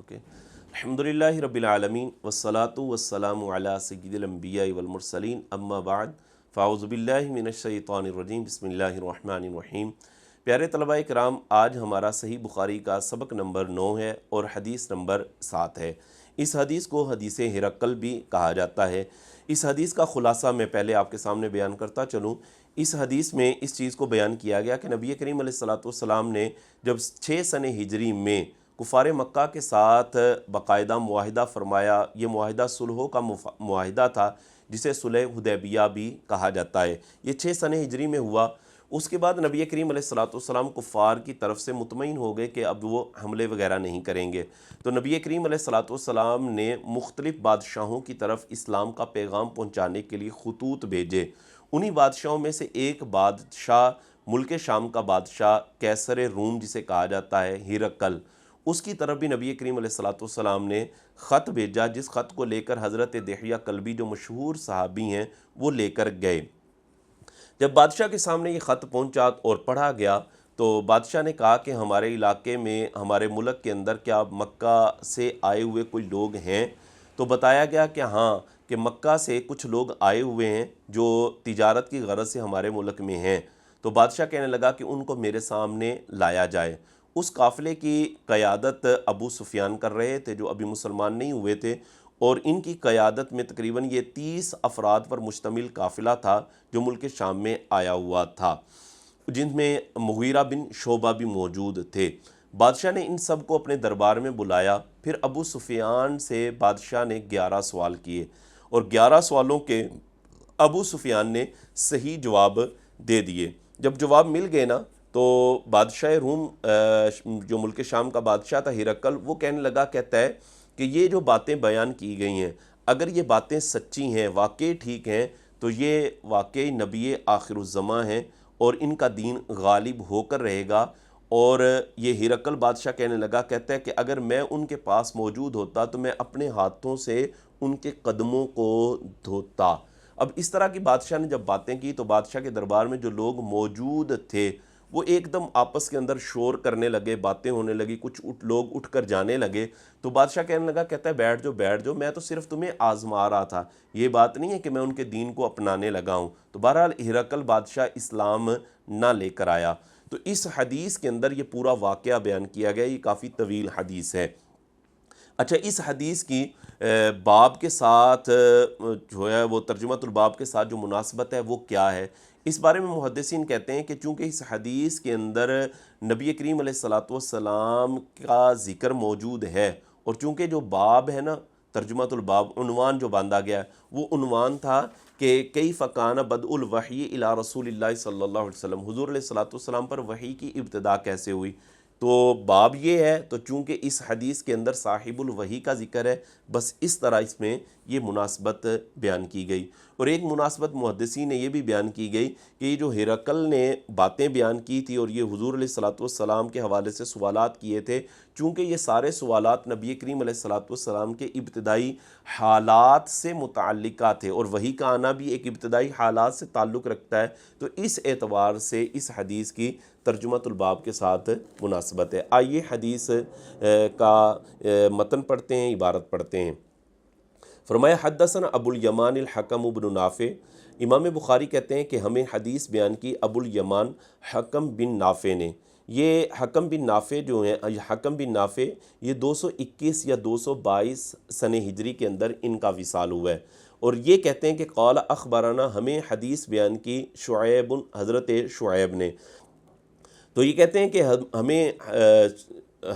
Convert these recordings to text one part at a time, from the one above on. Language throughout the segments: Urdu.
اوکے الحمدللہ رب العالمین والصلاة والسلام علی سید الانبیاء والمرسلین اما بعد فاعوذ باللہ من الشیطان الرجیم بسم اللہ الرحمن الرحیم۔ پیارے طلباء کرام، آج ہمارا صحیح بخاری کا سبق نمبر 9 ہے اور حدیث نمبر 7 ہے۔ اس حدیث کو حدیث ہرقل بھی کہا جاتا ہے۔ اس حدیث کا خلاصہ میں پہلے آپ کے سامنے بیان کرتا چلوں۔ اس حدیث میں اس چیز کو بیان کیا گیا کہ نبی کریم علیہ الصلوۃ نے جب 6 سن ہجری میں کفار مکہ کے ساتھ باقاعدہ معاہدہ فرمایا، یہ معاہدہ صلح کا معاہدہ تھا جسے صلح حدیبیہ بھی کہا جاتا ہے۔ یہ 6 سن ہجری میں ہوا۔ اس کے بعد نبی کریم علیہ الصلوۃ کفار کی طرف سے مطمئن ہو گئے کہ اب وہ حملے وغیرہ نہیں کریں گے، تو نبی کریم علیہ الصلوۃ نے مختلف بادشاہوں کی طرف اسلام کا پیغام پہنچانے کے لیے خطوط بھیجے۔ انہی بادشاہوں میں سے ایک بادشاہ، ملک شام کا بادشاہ قیصر روم جسے کہا جاتا ہے، ہرقل، اس کی طرف بھی نبی کریم علیہ الصلوۃ نے خط بھیجا، جس خط کو لے کر حضرت دحیہ کلبی جو مشہور صحابی ہیں وہ لے کر گئے۔ جب بادشاہ کے سامنے یہ خط پہنچا اور پڑھا گیا تو بادشاہ نے کہا کہ ہمارے علاقے میں، ہمارے ملک کے اندر کیا مکہ سے آئے ہوئے کوئی لوگ ہیں؟ تو بتایا گیا کہ ہاں، کہ مکہ سے کچھ لوگ آئے ہوئے ہیں جو تجارت کی غرض سے ہمارے ملک میں ہیں۔ تو بادشاہ کہنے لگا کہ ان کو میرے سامنے لایا جائے۔ اس قافلے کی قیادت ابو سفیان کر رہے تھے جو ابھی مسلمان نہیں ہوئے تھے، اور ان کی قیادت میں تقریباً یہ 30 افراد پر مشتمل قافلہ تھا جو ملک شام میں آیا ہوا تھا، جن میں مغیرہ بن شعبہ بھی موجود تھے۔ بادشاہ نے ان سب کو اپنے دربار میں بلایا، پھر ابو سفیان سے بادشاہ نے 11 سوال کیے، اور 11 سوالوں کے ابو سفیان نے صحیح جواب دے دیے۔ جب جواب مل گئے نا تو بادشاہ روم جو ملک شام کا بادشاہ تھا ہرقل، وہ کہنے لگا، کہتا ہے کہ یہ جو باتیں بیان کی گئی ہیں، اگر یہ باتیں سچی ہیں، واقعی ٹھیک ہیں، تو یہ واقعی نبی آخر الزماں ہیں اور ان کا دین غالب ہو کر رہے گا۔ اور یہ ہرقل بادشاہ کہنے لگا، کہتا ہے کہ اگر میں ان کے پاس موجود ہوتا تو میں اپنے ہاتھوں سے ان کے قدموں کو دھوتا۔ اب اس طرح کی بادشاہ نے جب باتیں کی تو بادشاہ کے دربار میں جو لوگ موجود تھے وہ ایک دم آپس کے اندر شور کرنے لگے، باتیں ہونے لگی، کچھ لوگ اٹھ کر جانے لگے۔ تو بادشاہ کہنے لگا، کہتا ہے بیٹھ جاؤ بیٹھ جاؤ، میں تو صرف تمہیں آزما رہا تھا، یہ بات نہیں ہے کہ میں ان کے دین کو اپنانے لگا ہوں۔ تو بہرحال ہرقل بادشاہ اسلام نہ لے کر آیا۔ تو اس حدیث کے اندر یہ پورا واقعہ بیان کیا گیا، یہ کافی طویل حدیث ہے۔ اچھا، اس حدیث کی باب کے ساتھ جو ہے وہ ترجمۃ الباب کے ساتھ جو مناسبت ہے وہ کیا ہے؟ اس بارے میں محدثین کہتے ہیں کہ چونکہ اس حدیث کے اندر نبی کریم علیہ الصلوۃ کا ذکر موجود ہے، اور چونکہ جو باب ہے نا، ترجمۃ الباب، عنوان جو باندھا گیا ہے، وہ عنوان تھا کہ کیف کان بدء الوحی الی رسول اللہ صلی اللہ علیہ وسلم، حضور علیہ الصلوۃ پر وحی کی ابتدا کیسے ہوئی۔ تو باب یہ ہے، تو چونکہ اس حدیث کے اندر صاحب الوحی کا ذکر ہے، بس اس طرح اس میں یہ مناسبت بیان کی گئی۔ اور ایک مناسبت محدثین نے یہ بھی بیان کی گئی کہ یہ جو ہرقل نے باتیں بیان کی تھی اور یہ حضور علیہ الصلوۃ کے حوالے سے سوالات کیے تھے، چونکہ یہ سارے سوالات نبی کریم علیہ الصلوۃ کے ابتدائی حالات سے متعلقہ تھے، اور وحی کا آنا بھی ایک ابتدائی حالات سے تعلق رکھتا ہے، تو اس اعتبار سے اس حدیث کی ترجمۃ الباب کے ساتھ مناسبت ہے۔ آئیے حدیث کا متن پڑھتے ہیں، عبارت پڑھتے ہیں۔ فرمایا حدثنا ابو الیمان الحکم بن نافع، امام بخاری کہتے ہیں کہ ہمیں حدیث بیان کی ابو الیمان حکم بن نافع نے۔ یہ حکم بن نافع جو ہیں، حکم بن نافع یہ 221 یا 222 سن ہجری کے اندر ان کا وصال ہوا ہے، اور یہ کہتے ہیں کہ قال اخبرنا، ہمیں حدیث بیان کی شعیب، حضرت شعیب نے۔ تو یہ کہتے ہیں کہ ہمیں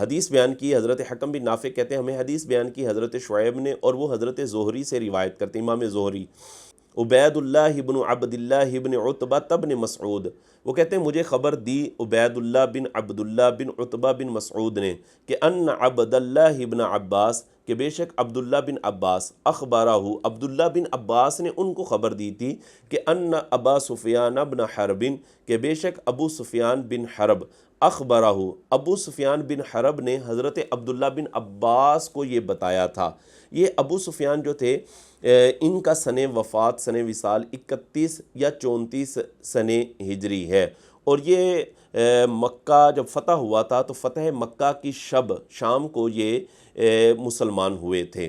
حدیث بیان کی حضرت حکم بن نافع، کہتے ہیں ہمیں حدیث بیان کی حضرت شعیب نے، اور وہ حضرت زہری سے روایت کرتے ہیں، امام زہری۔ عبید اللہ بن عبد اللہ بن عتبہ بن مسعود، وہ کہتے ہیں مجھے خبر دی عبید اللہ بن عبداللہ بن عتبہ بن مسعود نے کہ ان عبد اللہ بن عباس، کہ بے شک عبداللہ بن عباس، اخبرہ، عبداللہ بن عباس نے ان کو خبر دی تھی کہ ان ابا سفیان بن حرب، کہ بے شک ابو سفیان بن حرب، اخبرہ، ابو سفیان بن حرب نے حضرت عبداللہ بن عباس کو یہ بتایا تھا۔ یہ ابو سفیان جو تھے، ان کا سن وفات، سن وصال 31 یا 34 سن ہجری ہے، اور یہ مکہ جب فتح ہوا تھا تو فتح مکہ کی شب شام کو یہ مسلمان ہوئے تھے۔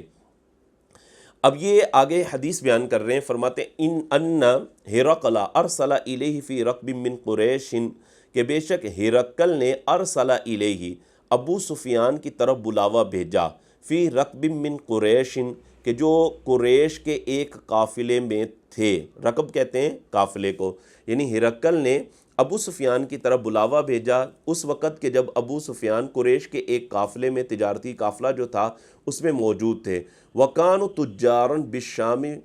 اب یہ آگے حدیث بیان کر رہے ہیں، فرماتے ہیں ان ہرقل ارسل الیہ فی رکب من قریش، کہ بے شک ہرقل نے ارسل الیہ ابو سفیان کی طرف بلاوا بھیجا، فی رکب من قریش کہ جو قریش کے ایک قافلے میں تھے، رکب کہتے ہیں قافلے کو، یعنی ہرقل نے ابو سفیان کی طرف بلاوا بھیجا اس وقت کہ جب ابو سفیان قریش کے ایک قافلے میں، تجارتی قافلہ جو تھا اس میں موجود تھے، وَكَانُوا تُجَّارًا بِالشَّامِ،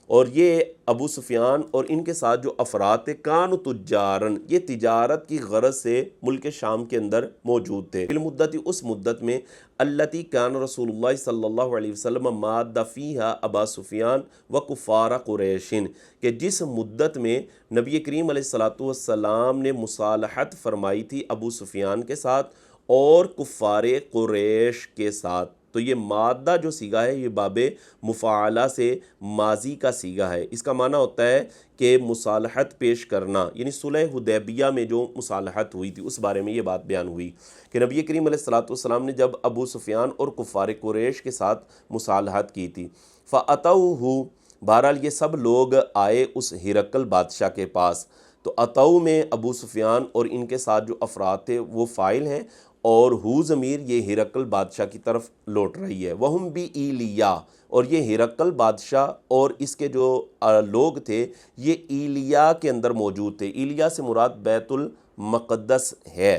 اور یہ ابو سفیان اور ان کے ساتھ جو افراد تھے، کانوا تجارن، یہ تجارت کی غرض سے ملک شام کے اندر موجود تھے، بالمدت اس مدت میں التی کان رسول اللہ صلی اللہ علیہ وسلم ماد فیہا ابا سفیان و کفار قریش، کہ جس مدت میں نبی کریم علیہ السلام نے مصالحت فرمائی تھی ابو سفیان کے ساتھ اور کفار قریش کے ساتھ۔ تو یہ مادہ جو صیغہ ہے یہ باب مفاعلہ سے ماضی کا صیغہ ہے، اس کا معنی ہوتا ہے کہ مصالحت پیش کرنا، یعنی صلح حدیبیہ میں جو مصالحت ہوئی تھی اس بارے میں یہ بات بیان ہوئی کہ نبی کریم علیہ السلام نے جب ابو سفیان اور کفار قریش کے ساتھ مصالحت کی تھی، فَأَتَوْهُ، بہرحال یہ سب لوگ آئے اس ہرقل بادشاہ کے پاس، تو اتو میں ابو سفیان اور ان کے ساتھ جو افراد تھے وہ فاعل ہیں، اور ہو ضمیر یہ ہرقل بادشاہ کی طرف لوٹ رہی ہے، وہم بھی ایلیا، اور یہ ہرقل بادشاہ اور اس کے جو لوگ تھے یہ ایلیا کے اندر موجود تھے، ایلیا سے مراد بیت المقدس ہے،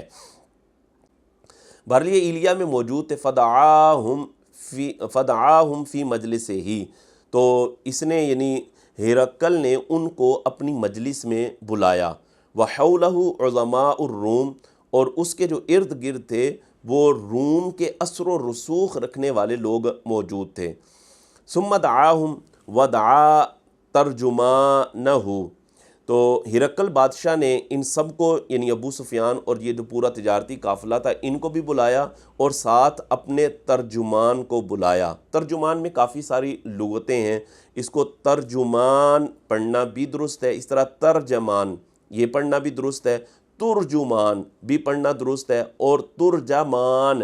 بہرحال یہ ایلیا میں موجود تھے، فدعاہم فی مجلس ہی، تو اس نے یعنی ہرقل نے ان کو اپنی مجلس میں بلایا، وحولہ عظماء الروم، اور اس کے جو ارد گرد تھے وہ روم کے اثر و رسوخ رکھنے والے لوگ موجود تھے، ثم دعاہم ودعا ترجمانہ، تو ہرقل بادشاہ نے ان سب کو یعنی ابو سفیان اور یہ جو پورا تجارتی قافلہ تھا ان کو بھی بلایا اور ساتھ اپنے ترجمان کو بلایا۔ ترجمان میں کافی ساری لغتیں ہیں، اس کو ترجمان پڑھنا بھی درست ہے، اس طرح ترجمان یہ پڑھنا بھی درست ہے، ترجمان بھی پڑھنا درست ہے، اور ترجمان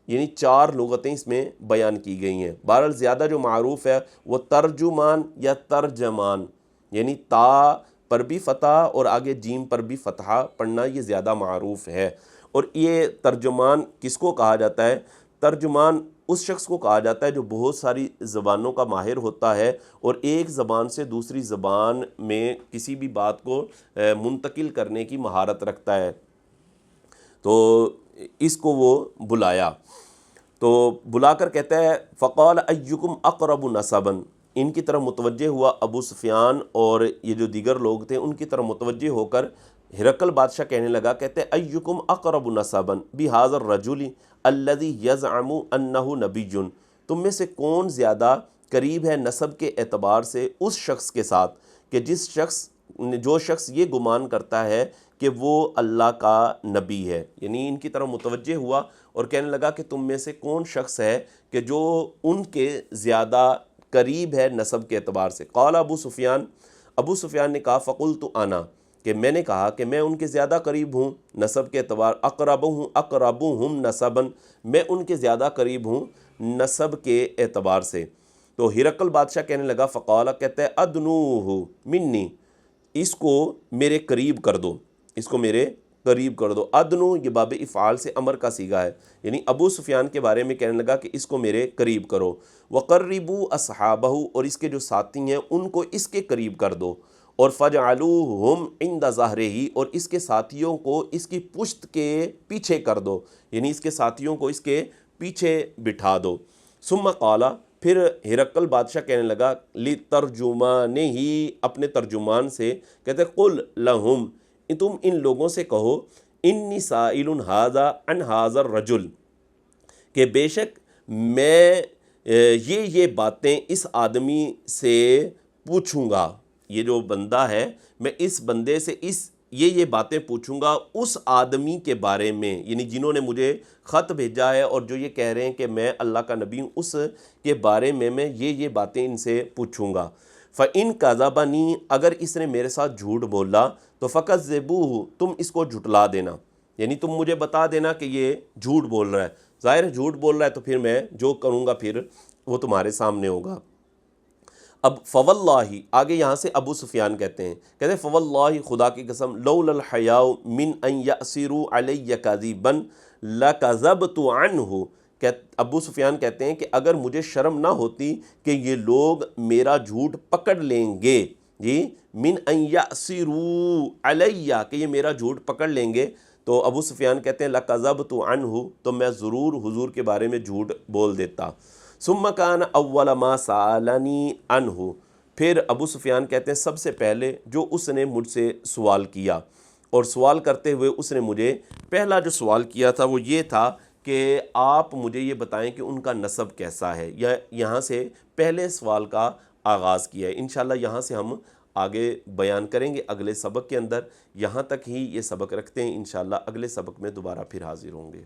یعنی 4 لغتیں اس میں بیان کی گئی ہیں، بہرحال زیادہ جو معروف ہے وہ ترجمان یا ترجمان، یعنی تا پر بھی فتح اور آگے جیم پر بھی فتحہ پڑھنا یہ زیادہ معروف ہے۔ اور یہ ترجمان کس کو کہا جاتا ہے؟ ترجمان اس شخص کو کہا جاتا ہے جو بہت ساری زبانوں کا ماہر ہوتا ہے اور ایک زبان سے دوسری زبان میں کسی بھی بات کو منتقل کرنے کی مہارت رکھتا ہے، تو اس کو وہ بلایا، تو بلا کر کہتا ہے فقال ایکم اقرب نسبا، ان کی طرف متوجہ ہوا ابو سفیان اور یہ جو دیگر لوگ تھے ان کی طرف متوجہ ہو کر ہرقل بادشاہ کہنے لگا، کہتے ہیں ایکم اقرب نسبا بہذا الرجل الذی یزعم انہ نبی، تم میں سے کون زیادہ قریب ہے نسب کے اعتبار سے اس شخص کے ساتھ کہ جو شخص یہ گمان کرتا ہے کہ وہ اللہ کا نبی ہے، یعنی ان کی طرف متوجہ ہوا اور کہنے لگا کہ تم میں سے کون شخص ہے کہ جو ان کے زیادہ قریب ہے نسب کے اعتبار سے۔ قال ابو سفیان نے کہا فقلت انا، کہ میں نے کہا کہ میں ان کے زیادہ قریب ہوں نسب کے اعتبار، اقربہم نسبا، میں ان کے زیادہ قریب ہوں نسب کے اعتبار سے۔ تو ہرقل بادشاہ کہنے لگا فقال، کہتا ہے ادنوہ منی، اس کو میرے قریب کر دو، اس کو میرے قریب کر دو۔ ادنو یہ باب افعال سے امر کا صیغہ ہے، یعنی ابو سفیان کے بارے میں کہنے لگا کہ اس کو میرے قریب کرو، وقربوا اصحابہ، اور اس کے جو ساتھی ہیں ان کو اس کے قریب کر دو، اور فجعلوہم عند ظہرہ، اور اس کے ساتھیوں کو اس کی پشت کے پیچھے کر دو، یعنی اس کے ساتھیوں کو اس کے پیچھے بٹھا دو۔ ثم قال، پھر ہرقل بادشاہ کہنے لگا لترجمانہ، اپنے ترجمان سے، کہتے قل لہم، تم ان لوگوں سے کہو انی سائل ھذا عن ھذا الرجل، کہ بے شک میں یہ باتیں اس آدمی سے پوچھوں گا، یہ جو بندہ ہے میں اس بندے سے یہ باتیں پوچھوں گا اس آدمی کے بارے میں، یعنی جنہوں نے مجھے خط بھیجا ہے اور جو یہ کہہ رہے ہیں کہ میں اللہ کا نبی ہوں، اس کے بارے میں میں یہ باتیں ان سے پوچھوں گا۔ فَإِن كَذَبَنِي، اگر اس نے میرے ساتھ جھوٹ بولا تو فَكَذِّبُوهُ، تم اس کو جھٹلا دینا، یعنی تم مجھے بتا دینا کہ یہ جھوٹ بول رہا ہے، ظاہر ہے جھوٹ بول رہا ہے تو پھر میں جو کروں گا پھر وہ تمہارے سامنے ہوگا۔ اب فواللہ، آگے یہاں سے ابو سفیان کہتے ہیں فواللہ، خدا کی قسم، لولا الحیاء من ان یأسروا علی کاذبا لکذبت عنہ، ابو سفیان کہتے ہیں کہ اگر مجھے شرم نہ ہوتی کہ یہ لوگ میرا جھوٹ پکڑ لیں گے، جی، من ان یأسروا علی، کہ یہ میرا جھوٹ پکڑ لیں گے، تو ابو سفیان کہتے ہیں لکذبت عنہ، تو میں ضرور حضور کے بارے میں جھوٹ بول دیتا۔ ثم کان اول ما سالنی عنہ، پھر ابو سفیان کہتے ہیں سب سے پہلے جو اس نے مجھ سے سوال کیا، اور سوال کرتے ہوئے اس نے مجھے پہلا جو سوال کیا تھا وہ یہ تھا کہ آپ مجھے یہ بتائیں کہ ان کا نسب کیسا ہے، یا یہاں سے پہلے سوال کا آغاز کیا ہے۔ انشاءاللہ یہاں سے ہم آگے بیان کریں گے اگلے سبق کے اندر، یہاں تک ہی یہ سبق رکھتے ہیں، انشاءاللہ اگلے سبق میں دوبارہ پھر حاضر ہوں گے۔